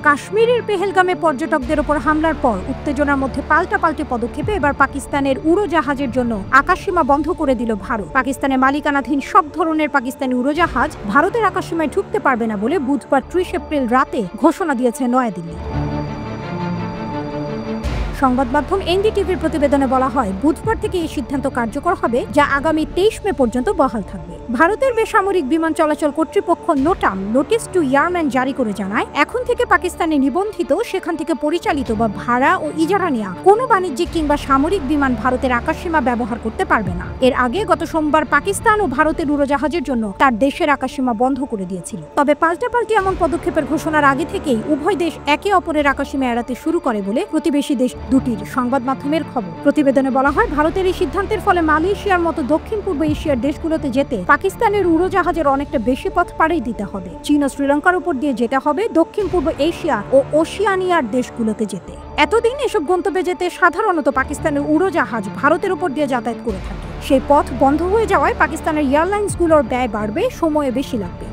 কাশ্মীরের পেহেলগামে পর্যটকদের ওপর হামলার পর উত্তেজনার মধ্যে পাল্টাপাল্টি পদক্ষেপে এবার পাকিস্তানের উড়োজাহাজের জন্য আকাশসীমা বন্ধ করে দিল ভারত। পাকিস্তানের মালিকানাধীন সব ধরনের পাকিস্তানি উড়োজাহাজ ভারতের আকাশসীমায় ঢুকতে পারবে না বলে বুধবার ৩০ এপ্রিল রাতে ঘোষণা দিয়েছে নয়াদিল্লি। সংবাদ মাধ্যম এনডিটিভির প্রতিবেদনে বলা হয়, বুধবার থেকে এই সিদ্ধান্ত কার্যকর হবে, যা আগামী ২৩ মে পর্যন্ত বহাল থাকবে। ভারতের বেসামরিক বিমান চলাচল কর্তৃপক্ষ নোটাম নোটিস টু এয়ারম্যান জারি করে জানায়, এখন থেকে পাকিস্তানে নিবন্ধিত, সেখান থেকে পরিচালিত বা ভাড়া ও ইজারা নেওয়া কোনো বাণিজ্যিক কিংবা সামরিক বিমান ভারতের আকাশসীমা ব্যবহার করতে পারবে না। এর আগে গত সোমবার পাকিস্তান ও ভারতের উড়োজাহাজের জন্য তার দেশের আকাশসীমা বন্ধ করে দিয়েছিল। তবে পাল্টাপাল্টি এমন পদক্ষেপের ঘোষণার আগে থেকেই উভয় দেশ একে অপরের আকাশসীমা এড়াতে শুরু করে বলে প্রতিবেশী দেশ দুটির সংবাদ মাধ্যমের খবর। প্রতিবেদনে বলা হয়, ভারতের এই সিদ্ধান্তের ফলে মালয়েশিয়ার মতো দক্ষিণ পূর্ব এশিয়ার দেশগুলোতে যেতে পাকিস্তানের উড়োজাহাজের অনেকটা বেশি পথ পাড়ি দিতে হবে। চীন ও শ্রীলঙ্কার উপর দিয়ে যেতে হবে দক্ষিণ পূর্ব এশিয়া ও ওশিয়ানিয়ার দেশগুলোতে যেতে। এতদিন এসব গন্তব্যে যেতে সাধারণত পাকিস্তানের উড়োজাহাজ ভারতের উপর দিয়ে যাতায়াত করে থাকে। সেই পথ বন্ধ হয়ে যাওয়ায় পাকিস্তানের এয়ারলাইন্সগুলোর ব্যয় বাড়বে, সময়ে বেশি লাগবে।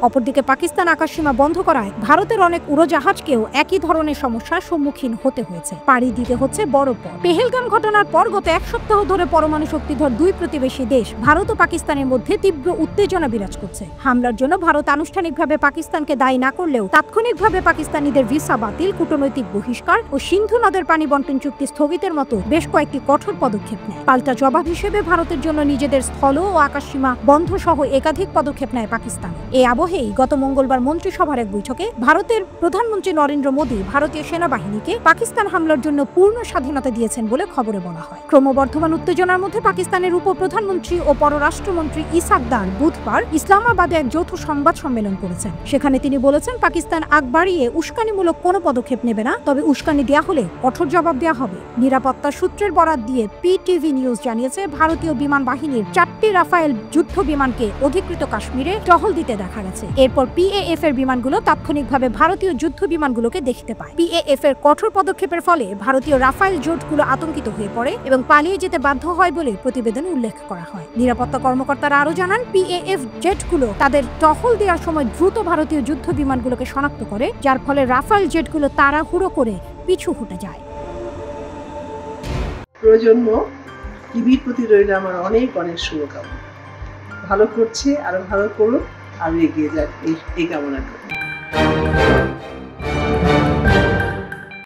অপরদিকে পাকিস্তান আকাশসীমা বন্ধ করায় ভারতের অনেক উড়োজাহাজকেও একই ধরনের সমস্যার সম্মুখীন হতে হয়েছে। পাড়ি দিতে হচ্ছে বড় পথ। পেহেলগাম ঘটনার পর গত এক সপ্তাহ ধরে পরমাণু শক্তিধর দুই প্রতিবেশী দেশ ভারত ও পাকিস্তানের মধ্যে তীব্র উত্তেজনা বিরাজ করছে। হামলার জন্য ভারত আনুষ্ঠানিকভাবে পাকিস্তানকে দায়ী না করলেও তাৎক্ষণিকভাবে পাকিস্তানিদের ভিসা বাতিল, কূটনৈতিক বহিষ্কার ও সিন্ধু নদের পানি বন্টন চুক্তি স্থগিতের মতো বেশ কয়েকটি কঠোর পদক্ষেপ নেয়। পাল্টা জবাব হিসেবে ভারতের জন্য নিজেদের স্থল ও আকাশসীমা বন্ধ সহ একাধিক পদক্ষেপ নেয় পাকিস্তান। গত মঙ্গলবার মন্ত্রিসভার এক বৈঠকে ভারতের প্রধানমন্ত্রী নরেন্দ্র মোদী ভারতীয় সেনাবাহিনীকে পাকিস্তান হামলার জন্য পূর্ণ স্বাধীনতা দিয়েছেন বলে খবরে বলা হয়। ক্রমবর্ধমান উত্তেজনার মধ্যে পাকিস্তানের উপপ্রধানমন্ত্রী ও পররাষ্ট্রমন্ত্রী ইসাক দার বুধবার ইসলামাবাদে এক যৌথ সংবাদ সম্মেলন করেছেন। সেখানে তিনি বলেছেন, পাকিস্তান আগ বাড়িয়ে উস্কানিমূলক কোনো পদক্ষেপ নেবে না, তবে উস্কানি দেওয়া হলে কঠোর জবাব দেওয়া হবে। নিরাপত্তা সূত্রের বরাত দিয়ে পিটিভি নিউজ জানিয়েছে, ভারতীয় বিমান বাহিনীর ৪টি রাফায়েল যুদ্ধ বিমানকে অধিকৃত কাশ্মীরে টহল দিতে দেখা গেছে। এরপর পিএএফ এর বিমানগুলো তাৎক্ষণিকভাবে ভারতীয় যুদ্ধ বিমানগুলোকে দেখতে পায়। পিএএফ এর কঠোর পদক্ষেপের ফলে ভারতীয় রাফায়েল জোটগুলো আতঙ্কিত হয়ে পড়ে এবং পালিয়ে যেতে বাধ্য হয় বলে প্রতিবেদনে উল্লেখ করা হয়। নিরাপত্তা কর্মকর্তারা আরও জানান, পিএএফ জেটগুলো তাদের টহল দেওয়ার সময় দ্রুত ভারতীয় যুদ্ধ বিমানগুলোকে শনাক্ত করে, যার ফলে রাফায়েল জেটগুলো তাড়াহুড়ো করে পিছু হটে যায়। প্রজন্ম টিভির প্রতি রইল আমার অনেক অনেক শুভকামনা। ভালো করছে, আরো ভালো করুক, আরো এগিয়ে যাক এই কামনা করি।